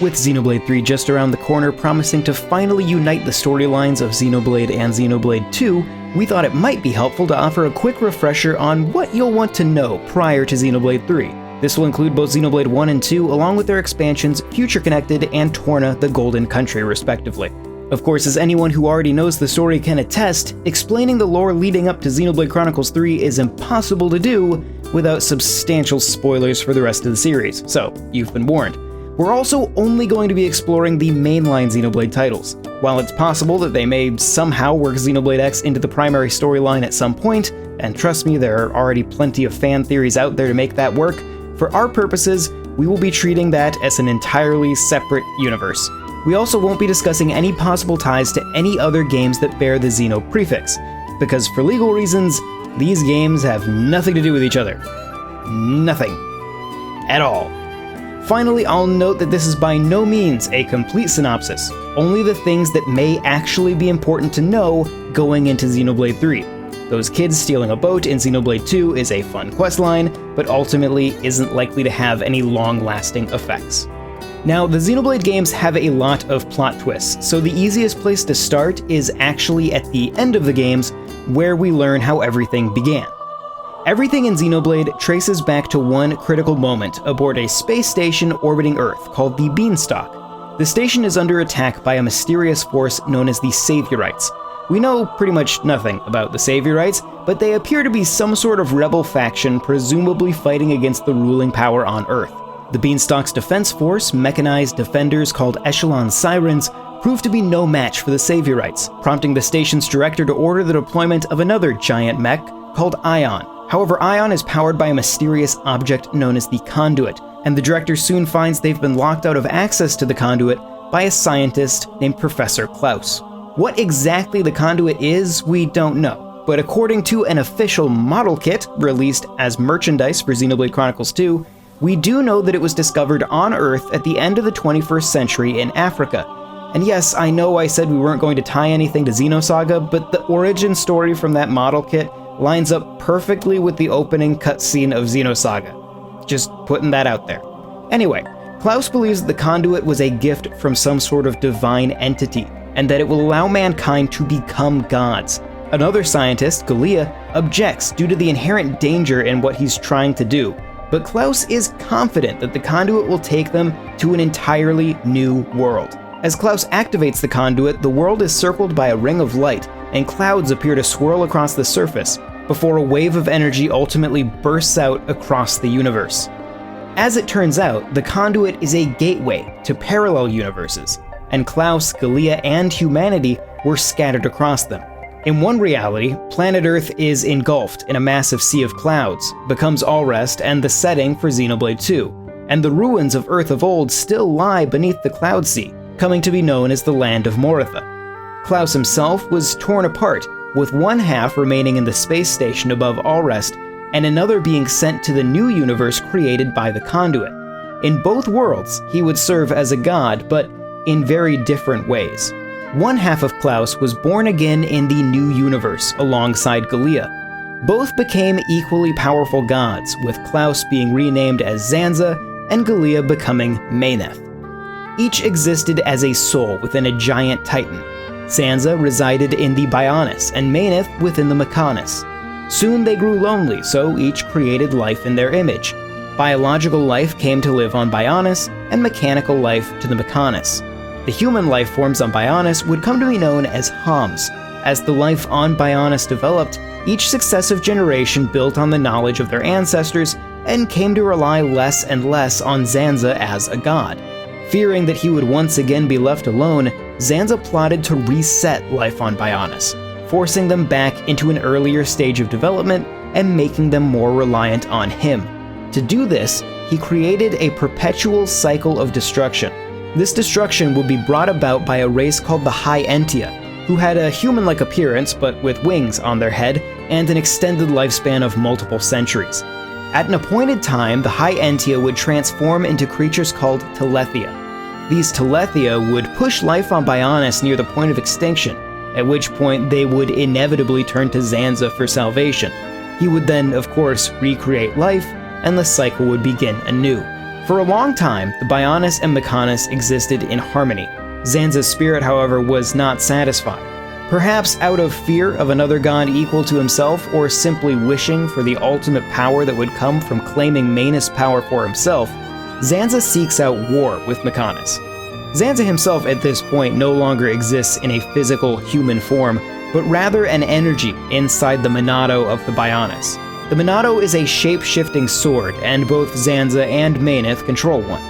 With Xenoblade 3 just around the corner promising to finally unite the storylines of Xenoblade and Xenoblade 2, we thought it might be helpful to offer a quick refresher on what you'll want to know prior to Xenoblade 3. This will include both Xenoblade 1 and 2 along with their expansions Future Connected and Torna the Golden Country respectively. Of course, as anyone who already knows the story can attest, explaining the lore leading up to Xenoblade Chronicles 3 is impossible to do without substantial spoilers for the rest of the series, so you've been warned. We're also only going to be exploring the mainline Xenoblade titles. While it's possible that they may somehow work Xenoblade X into the primary storyline at some point, and trust me, there are already plenty of fan theories out there to make that work, for our purposes, we will be treating that as an entirely separate universe. We also won't be discussing any possible ties to any other games that bear the Xeno prefix, because for legal reasons, these games have nothing to do with each other. Nothing. At all. Finally, I'll note that this is by no means a complete synopsis, only the things that may actually be important to know going into Xenoblade 3. Those kids stealing a boat in Xenoblade 2 is a fun questline, but ultimately isn't likely to have any long-lasting effects. Now, the Xenoblade games have a lot of plot twists, so the easiest place to start is actually at the end of the games, where we learn how everything began. Everything in Xenoblade traces back to one critical moment aboard a space station orbiting Earth called the Beanstalk. The station is under attack by a mysterious force known as the Saviorites. We know pretty much nothing about the Saviorites, but they appear to be some sort of rebel faction presumably fighting against the ruling power on Earth. The Beanstalk's defense force, mechanized defenders called Echelon Sirens, prove to be no match for the Saviorites, prompting the station's director to order the deployment of another giant mech called Ion. However, Ion is powered by a mysterious object known as the Conduit, and the director soon finds they've been locked out of access to the Conduit by a scientist named Professor Klaus. What exactly the Conduit is, we don't know, but according to an official model kit released as merchandise for Xenoblade Chronicles 2, we do know that it was discovered on Earth at the end of the 21st century in Africa. And yes, I know I said we weren't going to tie anything to Xenosaga, but the origin story from that model kit lines up perfectly with the opening cutscene of Xenosaga. Just putting that out there. Anyway, Klaus believes that the Conduit was a gift from some sort of divine entity, and that it will allow mankind to become gods. Another scientist, Galia, objects due to the inherent danger in what he's trying to do, but Klaus is confident that the Conduit will take them to an entirely new world. As Klaus activates the Conduit, the world is circled by a ring of light, and clouds appear to swirl across the surface, before a wave of energy ultimately bursts out across the universe. As it turns out, the Conduit is a gateway to parallel universes, and Klaus, Galia, and humanity were scattered across them. In one reality, planet Earth is engulfed in a massive sea of clouds, becomes Allrest and the setting for Xenoblade 2, and the ruins of Earth of old still lie beneath the Cloud Sea, coming to be known as the Land of Moritha. Klaus himself was torn apart, with one half remaining in the space station above Allrest, and another being sent to the new universe created by the Conduit. In both worlds, he would serve as a god, but in very different ways. One half of Klaus was born again in the new universe alongside Galia. Both became equally powerful gods, with Klaus being renamed as Zanza and Galia becoming Meyneth. Each existed as a soul within a giant titan. Zanza resided in the Bionis and Meyneth within the Mechonis. Soon they grew lonely, so each created life in their image. Biological life came to live on Bionis, and mechanical life to the Mechonis. The human life forms on Bionis would come to be known as Homs. As the life on Bionis developed, each successive generation built on the knowledge of their ancestors and came to rely less and less on Zanza as a god. Fearing that he would once again be left alone, Zanza plotted to reset life on Bionis, forcing them back into an earlier stage of development and making them more reliant on him. To do this, he created a perpetual cycle of destruction. This destruction would be brought about by a race called the High Entia, who had a human-like appearance but with wings on their head and an extended lifespan of multiple centuries. At an appointed time, the High Entia would transform into creatures called Telethia. These Telethia would push life on Bionis near the point of extinction, at which point they would inevitably turn to Zanza for salvation. He would then, of course, recreate life, and the cycle would begin anew. For a long time, the Bionis and Mechonis existed in harmony. Zanza's spirit, however, was not satisfied. Perhaps out of fear of another god equal to himself, or simply wishing for the ultimate power that would come from claiming Manus' power for himself, Zanza seeks out war with Mechonis. Zanza himself at this point no longer exists in a physical human form, but rather an energy inside the Monado of the Bionis. The Monado is a shape-shifting sword, and both Zanza and Maneth control one.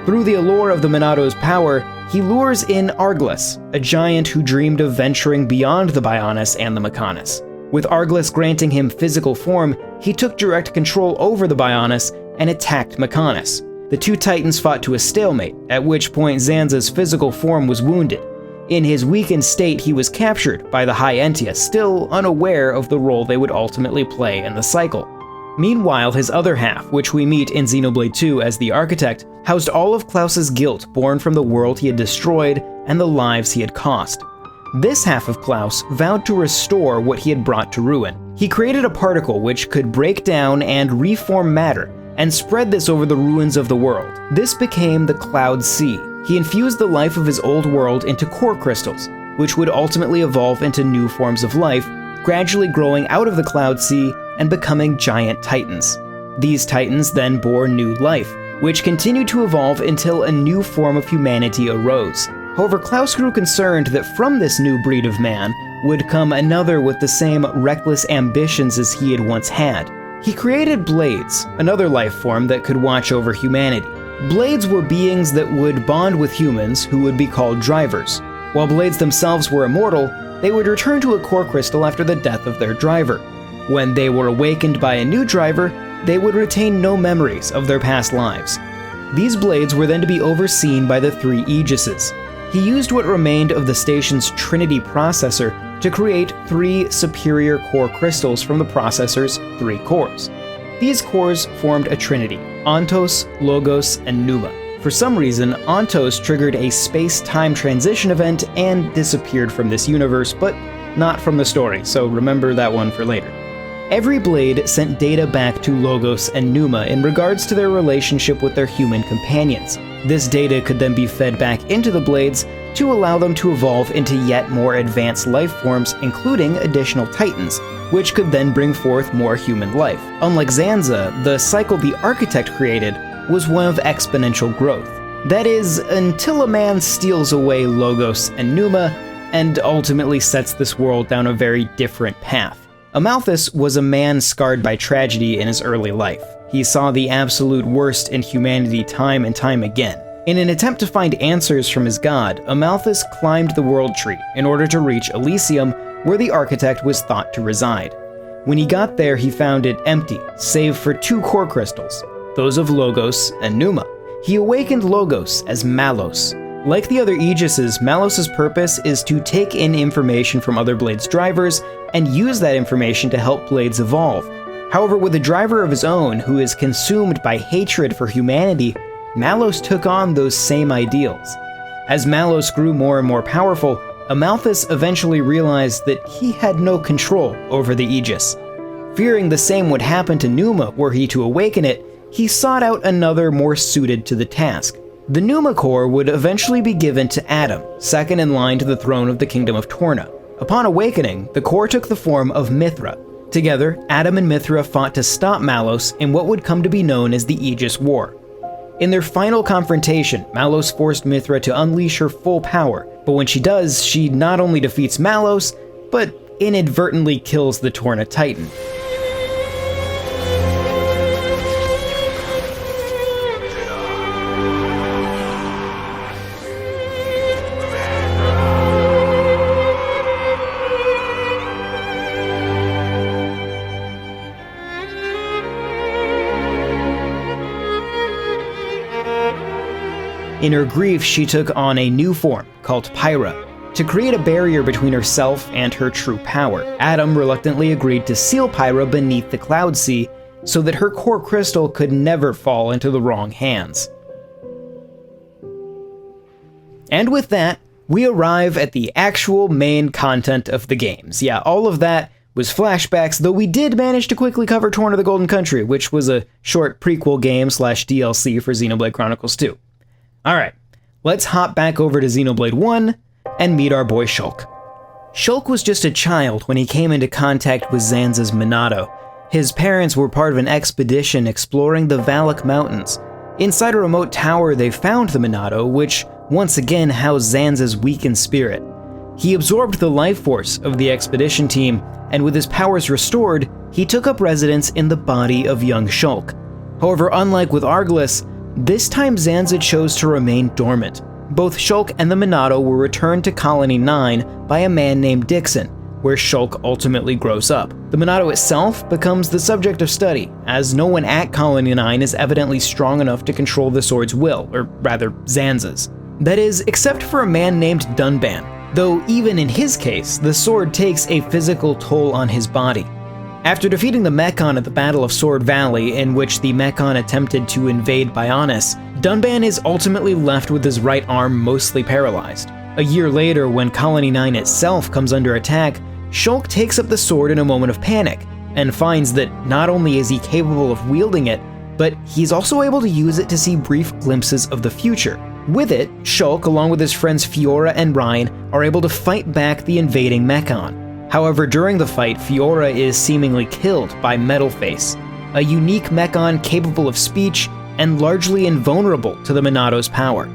Through the allure of the Monado's power, he lures in Arglus, a giant who dreamed of venturing beyond the Bionis and the Mechonis. With Arglus granting him physical form, he took direct control over the Bionis and attacked Mechonis. The two titans fought to a stalemate, at which point Zanza's physical form was wounded. In his weakened state, he was captured by the High Entia, still unaware of the role they would ultimately play in the cycle. Meanwhile, his other half, which we meet in Xenoblade 2 as the Architect, housed all of Klaus's guilt born from the world he had destroyed and the lives he had cost. This half of Klaus vowed to restore what he had brought to ruin. He created a particle which could break down and reform matter, and spread this over the ruins of the world. This became the Cloud Sea. He infused the life of his old world into core crystals, which would ultimately evolve into new forms of life, gradually growing out of the Cloud Sea and becoming giant titans. These titans then bore new life, which continued to evolve until a new form of humanity arose. However, Klaus grew concerned that from this new breed of man would come another with the same reckless ambitions as he had once had. He created Blades, another life form that could watch over humanity. Blades were beings that would bond with humans who would be called drivers. While Blades themselves were immortal, they would return to a core crystal after the death of their driver. When they were awakened by a new driver, they would retain no memories of their past lives. These Blades were then to be overseen by the three Aegises. He used what remained of the station's Trinity processor to create 3 superior core crystals from the processor's 3 cores. These cores formed a trinity: Ontos, Logos, and Pneuma. For some reason, Ontos triggered a space-time transition event and disappeared from this universe, but not from the story, so remember that one for later. Every Blade sent data back to Logos and Pneuma in regards to their relationship with their human companions. This data could then be fed back into the Blades to allow them to evolve into yet more advanced life forms, including additional titans, which could then bring forth more human life. Unlike Zanza, the cycle the Architect created was one of exponential growth. That is, until a man steals away Logos and Pneuma, and ultimately sets this world down a very different path. Amalthus was a man scarred by tragedy in his early life. He saw the absolute worst in humanity time and time again. In an attempt to find answers from his god, Amalthus climbed the World Tree in order to reach Elysium, where the Architect was thought to reside. When he got there, he found it empty, save for 2 core crystals, those of Logos and Pneuma. He awakened Logos as Malos. Like the other Aegises, Malos' purpose is to take in information from other Blades' drivers and use that information to help Blades evolve. However, with a driver of his own who is consumed by hatred for humanity, Malos took on those same ideals. As Malos grew more and more powerful, Amalthus eventually realized that he had no control over the Aegis. Fearing the same would happen to Pneuma were he to awaken it, he sought out another more suited to the task. The Pneuma core would eventually be given to Adam, second in line to the throne of the Kingdom of Torna. Upon awakening, the core took the form of Mithra. Together, Adam and Mithra fought to stop Malos in what would come to be known as the Aegis War. In their final confrontation, Malos forced Mithra to unleash her full power, but when she does, she not only defeats Malos, but inadvertently kills the Torna Titan. In her grief, she took on a new form, called Pyra, to create a barrier between herself and her true power. Adam reluctantly agreed to seal Pyra beneath the Cloud Sea so that her core crystal could never fall into the wrong hands. And with that, we arrive at the actual main content of the games. Yeah, all of that was flashbacks, though we did manage to quickly cover Torna the Golden Country, which was a short prequel game / DLC for Xenoblade Chronicles 2. Alright, let's hop back over to Xenoblade 1 and meet our boy Shulk. Shulk was just a child when he came into contact with Zanza's Minato. His parents were part of an expedition exploring the Valak Mountains. Inside a remote tower, they found the Minato, which once again housed Zanza's weakened spirit. He absorbed the life force of the expedition team, and with his powers restored, he took up residence in the body of young Shulk. However, unlike with Arglys, this time Zanza chose to remain dormant. Both Shulk and the Minato were returned to Colony 9 by a man named Dixon, where Shulk ultimately grows up. The Minato itself becomes the subject of study, as no one at Colony 9 is evidently strong enough to control the sword's will, or rather, Zanza's. That is, except for a man named Dunban, though even in his case, the sword takes a physical toll on his body. After defeating the Mechon at the Battle of Sword Valley, in which the Mechon attempted to invade Bionis, Dunban is ultimately left with his right arm mostly paralyzed. A year later, when Colony 9 itself comes under attack, Shulk takes up the sword in a moment of panic, and finds that not only is he capable of wielding it, but he's also able to use it to see brief glimpses of the future. With it, Shulk, along with his friends Fiora and Ryan, are able to fight back the invading Mechon. However, during the fight, Fiora is seemingly killed by Metalface, a unique Mechon capable of speech and largely invulnerable to the Minato's power.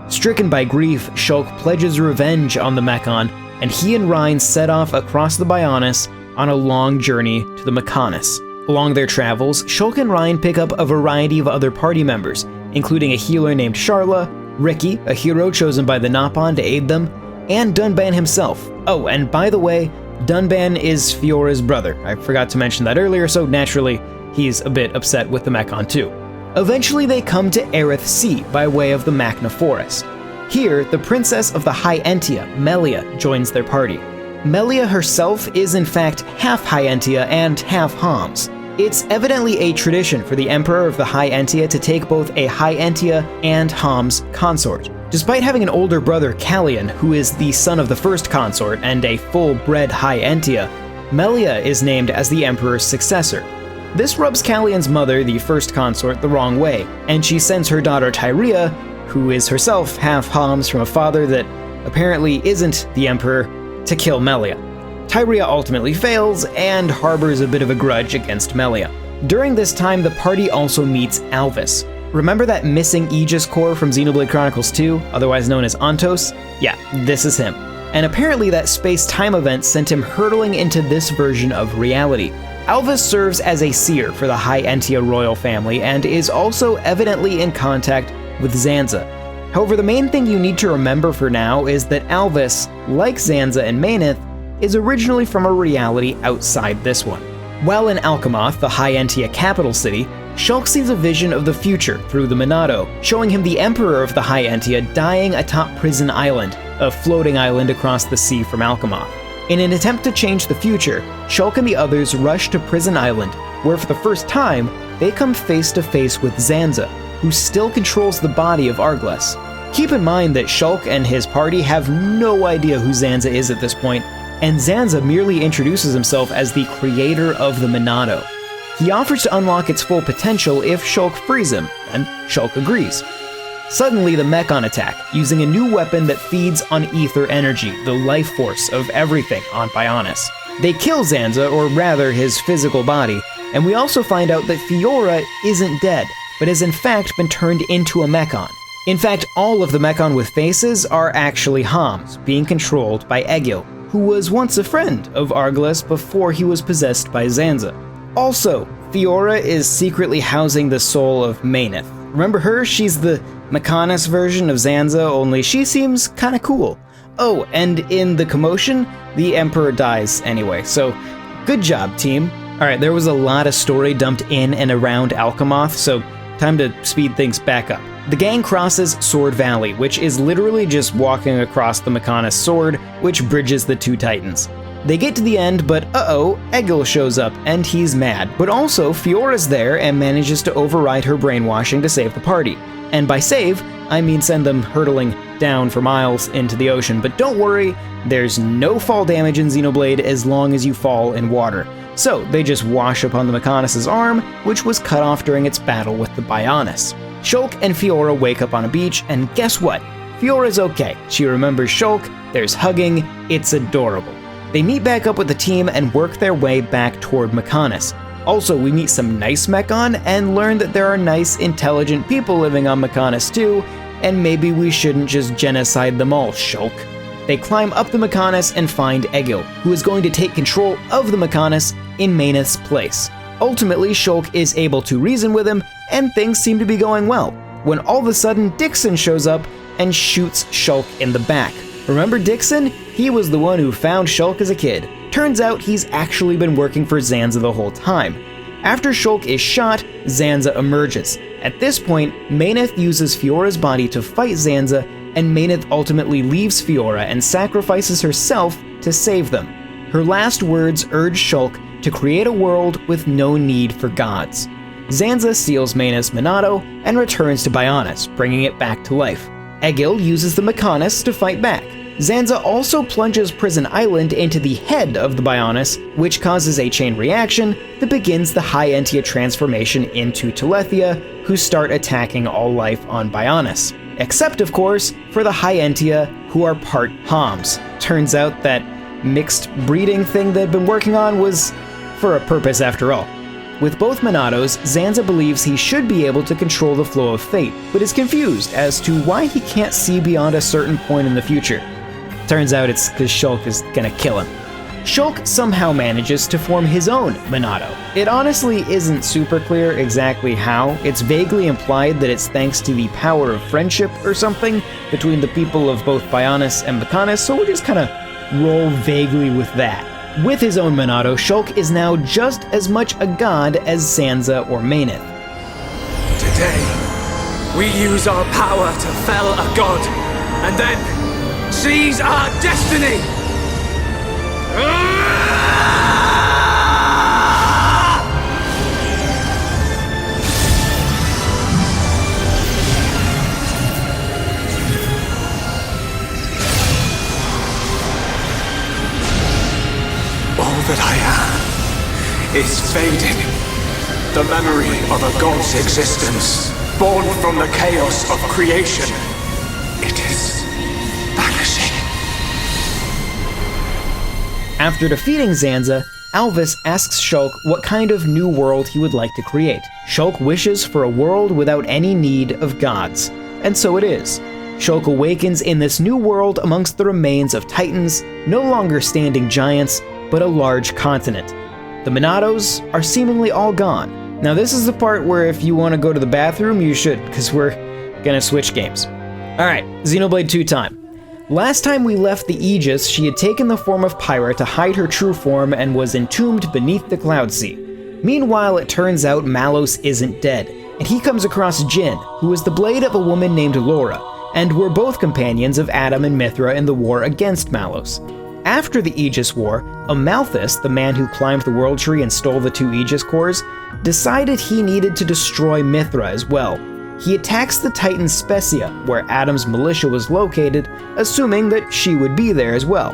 Stricken by grief, Shulk pledges revenge on the Mechon, and he and Ryan set off across the Bionis on a long journey to the Mechonis. Along their travels, Shulk and Ryan pick up a variety of other party members, including a healer named Sharla, Ricky, a hero chosen by the Nopon to aid them, and Dunban himself. Oh, and by the way, Dunban is Fiora's brother. I forgot to mention that earlier, so naturally, he's a bit upset with the Mechon too. Eventually they come to Aerith Sea by way of the Machna Forest. Here, the princess of the High Entia, Melia, joins their party. Melia herself is in fact half High Entia and half Homs. It's evidently a tradition for the Emperor of the High Entia to take both a High Entia and Homs consort. Despite having an older brother, Callian, who is the son of the first consort and a full-bred High Entia, Melia is named as the Emperor's successor. This rubs Callian's mother, the first consort, the wrong way, and she sends her daughter Tyria, who is herself half Homs from a father that apparently isn't the Emperor, to kill Melia. Tyria ultimately fails and harbors a bit of a grudge against Melia. During this time, the party also meets Alvis. Remember that missing Aegis core from Xenoblade Chronicles 2, otherwise known as Ontos? Yeah, this is him. And apparently that space-time event sent him hurtling into this version of reality. Alvis serves as a seer for the High Entia royal family and is also evidently in contact with Zanza. However, the main thing you need to remember for now is that Alvis, like Zanza and Mainith, is originally from a reality outside this one. While in Alchemoth, the High Entia capital city, Shulk sees a vision of the future through the Minato, showing him the Emperor of the High Entia dying atop Prison Island, a floating island across the sea from Alchemoth. In an attempt to change the future, Shulk and the others rush to Prison Island, where for the first time, they come face to face with Zanza, who still controls the body of Arglys. Keep in mind that Shulk and his party have no idea who Zanza is at this point, and Zanza merely introduces himself as the creator of the Minato. He offers to unlock its full potential if Shulk frees him, and Shulk agrees. Suddenly, the Mechon attack, using a new weapon that feeds on ether energy, the life force of everything on Bionis. They kill Zanza, or rather his physical body, and we also find out that Fiora isn't dead, but has in fact been turned into a Mechon. In fact, all of the Mechon with faces are actually Homs, being controlled by Egil, who was once a friend of Arglys before he was possessed by Zanza. Also, Fiora is secretly housing the soul of Mainith. Remember her? She's the Mechonis version of Zanza, only she seems kinda cool. Oh, and in the commotion, the Emperor dies anyway, so good job, team. Alright, there was a lot of story dumped in and around Alchemoth, so time to speed things back up. The gang crosses Sword Valley, which is literally just walking across the Mechonis sword, which bridges the two titans. They get to the end, but Egil shows up, and he's mad. But also, Fiora's there and manages to override her brainwashing to save the party. And by save, I mean send them hurtling down for miles into the ocean. But don't worry, there's no fall damage in Xenoblade as long as you fall in water. So they just wash upon the Mechonis' arm, which was cut off during its battle with the Bionis. Shulk and Fiora wake up on a beach, and guess what? Fiora's okay. She remembers Shulk, there's hugging, it's adorable. They meet back up with the team and work their way back toward Mechonis. Also, we meet some nice Mechon and learn that there are nice, intelligent people living on Mechonis too, and maybe we shouldn't just genocide them all, Shulk. They climb up the Mechonis and find Egil, who is going to take control of the Mechonis in Meyneth's place. Ultimately, Shulk is able to reason with him, and things seem to be going well, when all of a sudden Dixon shows up and shoots Shulk in the back. Remember Dixon? He was the one who found Shulk as a kid. Turns out he's actually been working for Zanza the whole time. After Shulk is shot, Zanza emerges. At this point, Meyneth uses Fiora's body to fight Zanza, and Meyneth ultimately leaves Fiora and sacrifices herself to save them. Her last words urge Shulk to create a world with no need for gods. Zanza steals Meyneth's Monado and returns to Bionis, bringing it back to life. Egil uses the Mechonis to fight back. Zanza also plunges Prison Island into the head of the Bionis, which causes a chain reaction that begins the High Entia transformation into Telethia, who start attacking all life on Bionis. Except, of course, for the High Entia, who are part Homs. Turns out that mixed breeding thing they'd been working on was for a purpose after all. With both Monados, Zanza believes he should be able to control the flow of fate, but is confused as to why he can't see beyond a certain point in the future. Turns out it's because Shulk is gonna kill him. Shulk somehow manages to form his own Monado. It honestly isn't super clear exactly how. It's vaguely implied that it's thanks to the power of friendship or something between the people of both Bionis and Mechonis, so we'll just kinda roll vaguely with that. With his own Monado, Shulk is now just as much a god as Zanza or Meyneth. Today, we use our power to fell a god, and then seize our destiny! All that I am is fading. The memory of a god's existence, born from the chaos of creation. It is vanishing. After defeating Zanza, Alvis asks Shulk what kind of new world he would like to create. Shulk wishes for a world without any need of gods, and so it is. Shulk awakens in this new world amongst the remains of titans, no longer standing giants, but a large continent. The Monados are seemingly all gone. Now this is the part where if you want to go to the bathroom, you should, because we're gonna switch games. Alright, Xenoblade 2 time. Last time we left the Aegis, she had taken the form of Pyra to hide her true form and was entombed beneath the Cloud Sea. Meanwhile, it turns out Malos isn't dead, and he comes across Jin, who is the blade of a woman named Laura, and were both companions of Adam and Mithra in the war against Malos. After the Aegis War, Amalthus, the man who climbed the World Tree and stole the 2 Aegis cores, decided he needed to destroy Mithra as well. He attacks the Titan Specia, where Adam's militia was located, assuming that she would be there as well.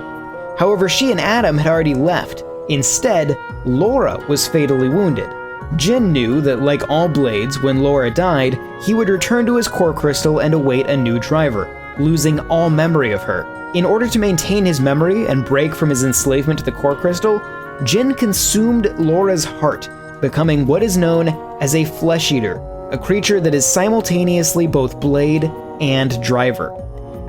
However, she and Adam had already left. Instead, Laura was fatally wounded. Jin knew that, like all blades, when Laura died, he would return to his core crystal and await a new driver, losing all memory of her. In order to maintain his memory and break from his enslavement to the core crystal, Jin consumed Laura's heart, becoming what is known as a flesh eater, a creature that is simultaneously both blade and driver.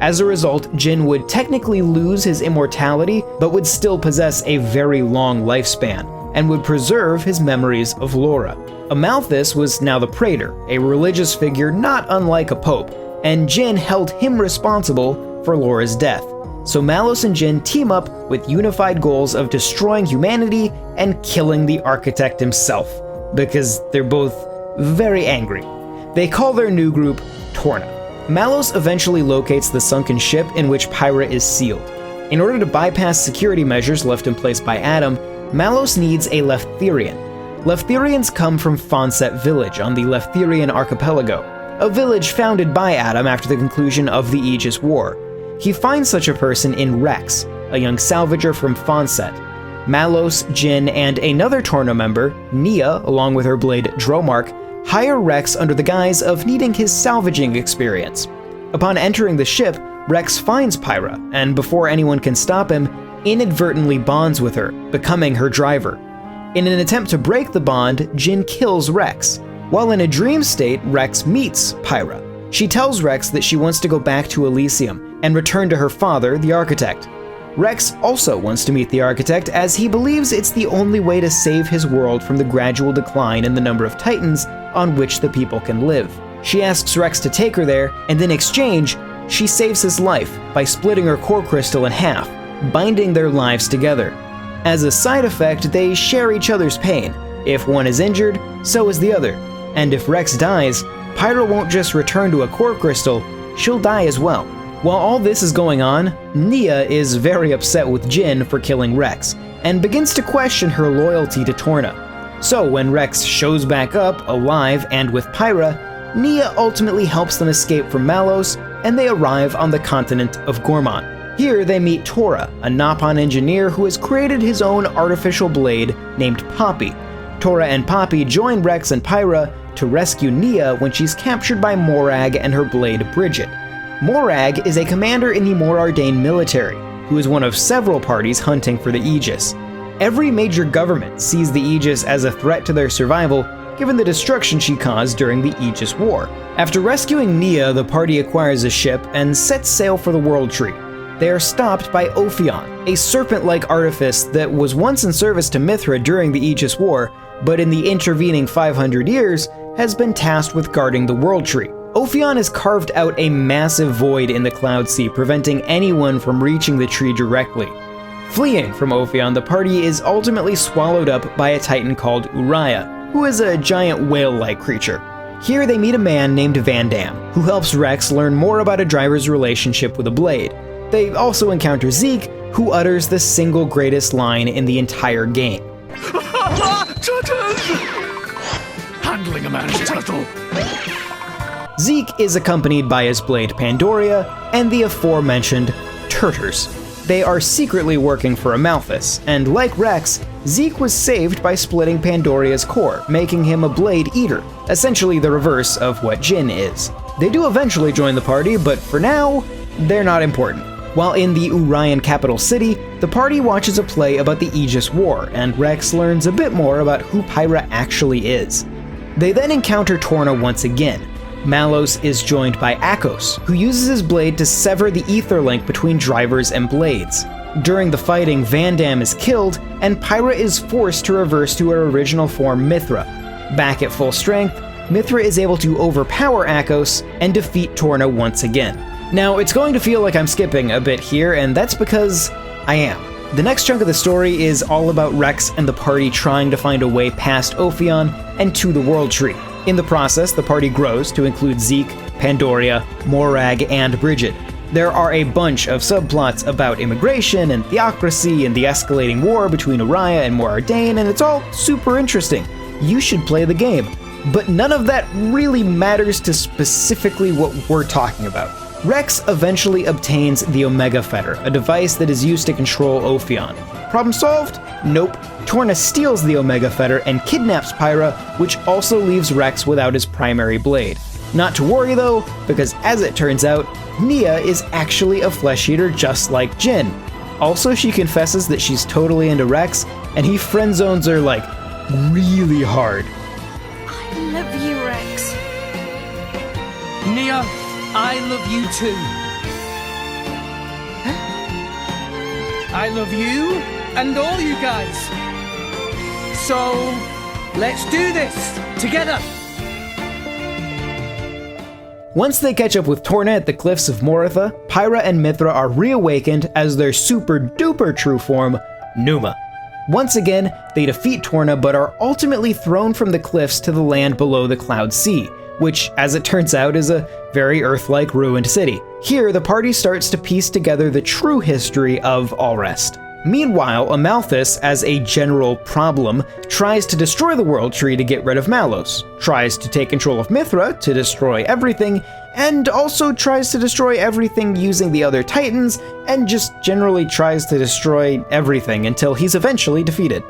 As a result, Jin would technically lose his immortality, but would still possess a very long lifespan, and would preserve his memories of Laura. Amalthus was now the Praetor, a religious figure not unlike a pope, and Jin held him responsible for Laura's death. So Malos and Jin team up with unified goals of destroying humanity and killing the Architect himself, because they're both very angry. They call their new group Torna. Malos eventually locates the sunken ship in which Pyra is sealed. In order to bypass security measures left in place by Adam, Malos needs a Leftherian. Leftherians come from Fonset Village on the Leftherian archipelago, a village founded by Adam after the conclusion of the Aegis War. He finds such a person in Rex, a young salvager from Fonset. Malos, Jin, and another Torna member, Nia, along with her blade Dromark, hire Rex under the guise of needing his salvaging experience. Upon entering the ship, Rex finds Pyra, and before anyone can stop him, inadvertently bonds with her, becoming her driver. In an attempt to break the bond, Jin kills Rex. While in a dream state, Rex meets Pyra. She tells Rex that she wants to go back to Elysium and return to her father, the architect. Rex also wants to meet the architect as he believes it's the only way to save his world from the gradual decline in the number of titans on which the people can live. She asks Rex to take her there, and in exchange, she saves his life by splitting her core crystal in half, binding their lives together. As a side effect, they share each other's pain. If one is injured, so is the other. And if Rex dies, Pyra won't just return to a core crystal, she'll die as well. While all this is going on, Nia is very upset with Jin for killing Rex, and begins to question her loyalty to Torna. So when Rex shows back up, alive and with Pyra, Nia ultimately helps them escape from Malos, and they arrive on the continent of Gormon. Here they meet Tora, a Nopon engineer who has created his own artificial blade named Poppy. Tora and Poppy join Rex and Pyra to rescue Nia when she's captured by Morag and her blade Bridget. Morag is a commander in the Morardain military, who is one of several parties hunting for the Aegis. Every major government sees the Aegis as a threat to their survival, given the destruction she caused during the Aegis War. After rescuing Nia, the party acquires a ship and sets sail for the World Tree. They are stopped by Ophion, a serpent-like artifice that was once in service to Mithra during the Aegis War, but in the intervening 500 years has been tasked with guarding the World Tree. Ophion has carved out a massive void in the Cloud Sea, preventing anyone from reaching the tree directly. Fleeing from Ophion, the party is ultimately swallowed up by a titan called Uriah, who is a giant whale-like creature. Here they meet a man named Van Dam, who helps Rex learn more about a driver's relationship with a blade. They also encounter Zeke, who utters the single greatest line in the entire game. Handling a man's turtle. Zeke is accompanied by his blade Pandoria and the aforementioned Turters. They are secretly working for Amalthus, and like Rex, Zeke was saved by splitting Pandoria's core, making him a blade eater, essentially the reverse of what Jin is. They do eventually join the party, but for now, they're not important. While in the Urian capital city, the party watches a play about the Aegis War, and Rex learns a bit more about who Pyra actually is. They then encounter Torna once again. Malos is joined by Akos, who uses his blade to sever the ether link between drivers and blades. During the fighting, Van Dam is killed, and Pyra is forced to reverse to her original form Mithra. Back at full strength, Mithra is able to overpower Akos and defeat Torna once again. Now, it's going to feel like I'm skipping a bit here, and that's because I am. The next chunk of the story is all about Rex and the party trying to find a way past Ophion and to the World Tree. In the process, the party grows to include Zeke, Pandoria, Morag, and Bridget. There are a bunch of subplots about immigration and theocracy and the escalating war between Uriah and Morardain, and it's all super interesting. You should play the game. But none of that really matters to specifically what we're talking about. Rex eventually obtains the Omega Fetter, a device that is used to control Ophion. Problem solved? Nope. Torna steals the Omega Fetter and kidnaps Pyra, which also leaves Rex without his primary blade. Not to worry though, because as it turns out, Nia is actually a flesh eater just like Jin. Also, she confesses that she's totally into Rex, and he friend zones her like really hard. I love you, Rex. Nia, I love you too. Huh? I love you and all you guys. So, let's do this together. Once they catch up with Torna at the cliffs of Moritha, Pyra and Mithra are reawakened as their super duper true form, Numa. Once again, they defeat Torna but are ultimately thrown from the cliffs to the land below the Cloud Sea, which, as it turns out, is a very Earth-like ruined city. Here, the party starts to piece together the true history of Allrest. Meanwhile, Amalthus, as a general problem, tries to destroy the World Tree to get rid of Malos, tries to take control of Mithra to destroy everything, and also tries to destroy everything using the other Titans, and just generally tries to destroy everything until he's eventually defeated.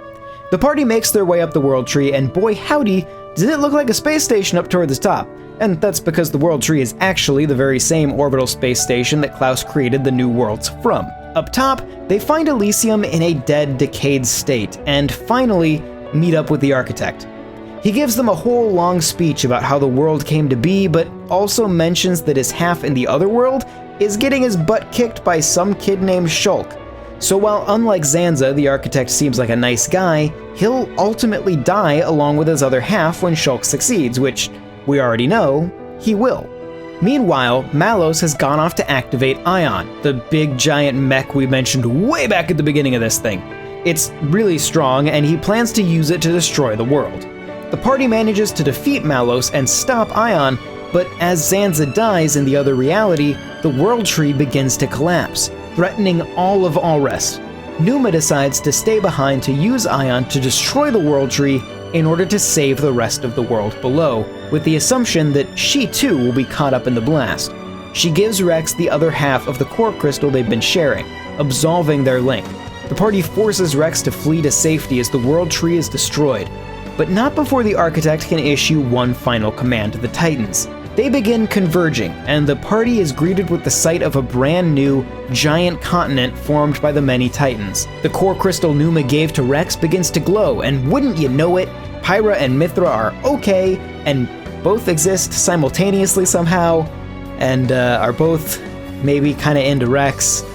The party makes their way up the World Tree, and boy howdy, does it look like a space station up toward the top. And that's because the World Tree is actually the very same orbital space station that Klaus created the new worlds from. Up top, they find Elysium in a dead, decayed state, and finally meet up with the architect. He gives them a whole long speech about how the world came to be, but also mentions that his half in the other world is getting his butt kicked by some kid named Shulk. So while unlike Zanza, the architect seems like a nice guy, he'll ultimately die along with his other half when Shulk succeeds, which we already know he will. Meanwhile, Malos has gone off to activate Ion, the big giant mech we mentioned way back at the beginning of this thing. It's really strong, and he plans to use it to destroy the world. The party manages to defeat Malos and stop Ion, but as Zanza dies in the other reality, the World Tree begins to collapse, threatening all of Allrest. Numa decides to stay behind to use Ion to destroy the World Tree in order to save the rest of the world below, with the assumption that she too will be caught up in the blast. She gives Rex the other half of the core crystal they've been sharing, absolving their link. The party forces Rex to flee to safety as the World Tree is destroyed, but not before the Architect can issue one final command to the Titans. They begin converging, and the party is greeted with the sight of a brand new, giant continent formed by the many Titans. The core crystal Numa gave to Rex begins to glow, and wouldn't you know it, Pyra and Mithra are okay, and both exist simultaneously somehow, and are both maybe kinda into Rex.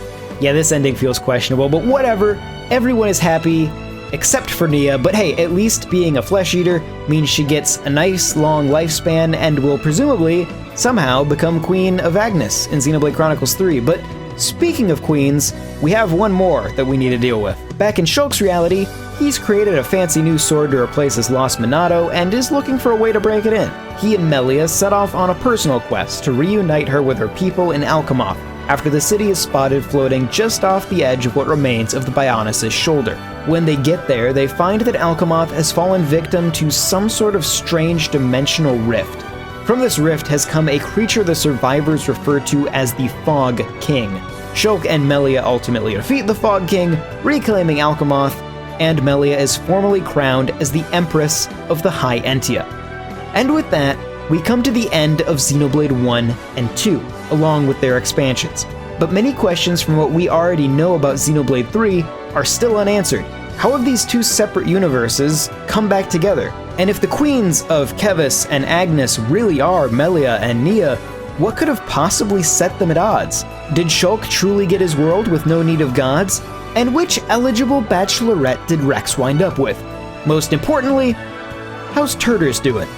Yeah, this ending feels questionable, but whatever, everyone is happy, except for Nia, but hey, at least being a flesh eater means she gets a nice long lifespan and will presumably somehow become Queen of Agnes in Xenoblade Chronicles 3. But speaking of queens, we have one more that we need to deal with. Back in Shulk's reality, he's created a fancy new sword to replace his lost Minato and is looking for a way to break it in. He and Melia set off on a personal quest to reunite her with her people in Alchemoth, after the city is spotted floating just off the edge of what remains of the Bionis' shoulder. When they get there, they find that Alchemoth has fallen victim to some sort of strange dimensional rift. From this rift has come a creature the survivors refer to as the Fog King. Shulk and Melia ultimately defeat the Fog King, reclaiming Alchemoth, and Melia is formally crowned as the Empress of the High Entia. And with that, we come to the end of Xenoblade 1 and 2, along with their expansions. But many questions from what we already know about Xenoblade 3 are still unanswered. How have these two separate universes come back together? And if the queens of Kevis and Agnes really are Melia and Nia, what could have possibly set them at odds? Did Shulk truly get his world with no need of gods? And which eligible bachelorette did Rex wind up with? Most importantly, how's Turters doing?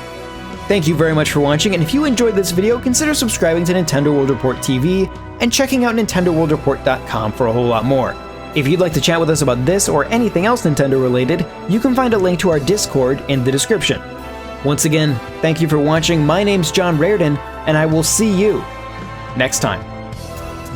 Thank you very much for watching, and if you enjoyed this video, consider subscribing to Nintendo World Report TV and checking out NintendoWorldReport.com for a whole lot more. If you'd like to chat with us about this or anything else Nintendo related, you can find a link to our Discord in the description. Once again, thank you for watching. My name's John Rairdon, and I will see you next time.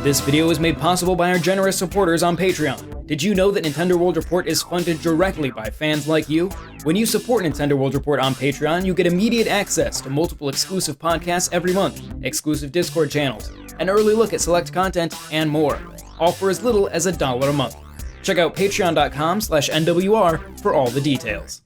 This video is made possible by our generous supporters on Patreon. Did you know that Nintendo World Report is funded directly by fans like you? When you support Nintendo World Report on Patreon, you get immediate access to multiple exclusive podcasts every month, exclusive Discord channels, an early look at select content, and more, all for as little as $1 a month. Check out patreon.com/NWR for all the details.